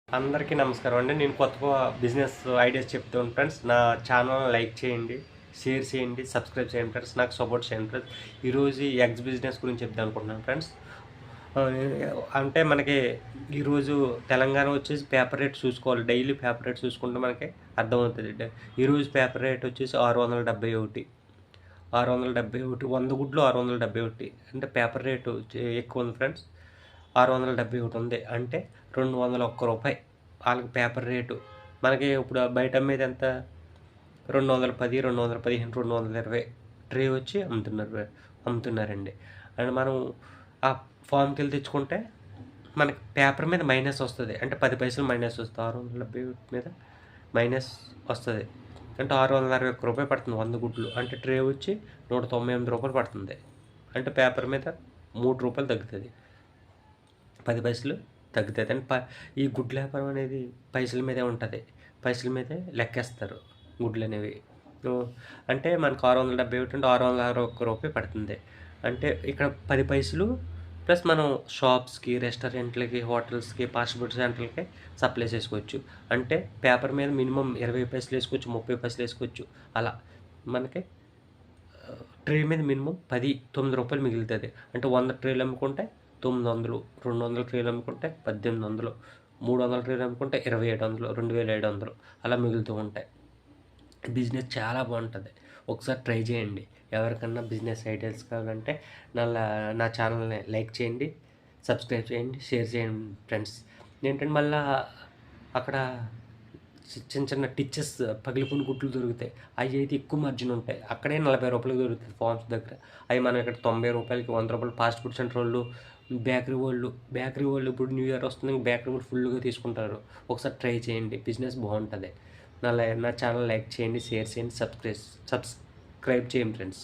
అందరికీ నమస్కారం అండి. నేను కొత్త బిజినెస్ ఐడియాస్ చెప్తూ ఉంటాను ఫ్రెండ్స్. నా ఛానల్ లైక్ చేయండి, షేర్ చేయండి, సబ్స్క్రైబ్ చేయండి ఫ్రెండ్స్. నాకు సపోర్ట్ చేయండి ఫ్రెండ్స్. ఈరోజు ఈ ఎగ్స్ బిజినెస్ గురించి చెప్దాం అనుకుంటున్నాను ఫ్రెండ్స్. ఆహ్, అంటే మనకి ఈరోజు తెలంగాణ వచ్చేసి పేపర్ రేట్ చూసుకోవాలి. డైలీ పేపర్ రేట్ చూసుకుంటే మనకి అర్థమవుతది. ఈరోజు పేపర్ రేట్ వచ్చేసి 671. 671 100 గుడ్లు 671 అంటే పేపర్ రేటు ఎక్కువ ఉంది ఫ్రెండ్స్. 671 ఉంది. అంటే రూ. 201 ఆళ్ళకి పేపర్ రేటు. మనకి ఇప్పుడు బయట అమ్మేది ఎంత? 210, 215, 220 ట్రే వచ్చి అమ్ముతున్నారండి. అండ్ మనం ఆ ఫార్మ్‌కెళ్ళి తెచ్చుకుంటే మనకి పేపర్ మీద మైనస్ వస్తది. అంటే 10 పైసలు మైనస్ వస్తది. 671 మీద మైనస్ వస్తది. అంటే రూ. 661 పడుతుంది 100 గుడ్లు. అంటే ట్రే వచ్చి రూ. 198 పడుతుంది. అంటే పేపర్ మీద రూ. 3 తగ్గుతది. 10 పైసలు తగ్గుతది. అండ్ ఈ గుడ్ల వ్యాపారం అనేది పైసల మీదే ఉంటది. పైసల మీదే లెక్కేస్తారు గుడ్లనేవి. అంటే మనకు 671 అంటే రూ. 661 పడుతుంది. అంటే ఇక్కడ 10 పైసలు ప్లస్ మనం షాప్స్‌కి, రెస్టారెంట్‌లకి, హోటల్స్‌కి, ఫాస్ట్ ఫుడ్ సెంటర్‌లకి సప్లై చేసుకోవచ్చు. అంటే పేపర్ మీద మినిమమ్ 20 పైసలు ఏసుకోవచ్చు, 30 పైసలు ఏసుకోవచ్చు. అలా మనకి ట్రే మీద మినిమమ్ రూ. 9 మిగులుతది. అంటే 100 ట్రేలు అమ్ముకుంటే 900, 200 ట్రేలు అమ్ముకుంటే 1800, 300 ట్రేలు అమ్ముకుంటే 2700, 2700 అలా మిగులుతూ ఉంటాయి. బిజినెస్ చాలా బాగుంటది. ఒకసారి ట్రై చేయండి. ఎవరికన్నా బిజినెస్ ఐడియాస్ కావాలంటే నా ఛానల్‌ని లైక్ చేయండి, సబ్స్క్రైబ్ చేయండి, షేర్ చేయండి ఫ్రెండ్స్. ఏంటంటే మళ్ళా అక్కడ చిన్న చిన్న టిచెస్ పగిలిపోయిన గుడ్లు దొరుకుతాయి. అయి అయితే ఎక్కువ మార్జిన్ ఉంటాయి. అక్కడే రూ. 40 దొరుకుతది ఫార్మ్స్ దగ్గర. అయి మనం ఇక్కడ రూ. 90కి, రూ. 100 ఫాస్ట్ ఫుడ్ సెంటర్ వోళ్ళు, బేకరీ వోళ్ళు ఇప్పుడు న్యూ ఇయర్ వస్తుంది. బేకరీ వోళ్ళు ఫుల్‌గా తీసుకుంటారు. ఒకసారి ట్రై చేయండి. బిజినెస్ బాగుంటది. నా ఛానల్ లైక్ చేయండి, షేర్ చేయండి, సబ్స్క్రైబ్ చేయండి ఫ్రెండ్స్.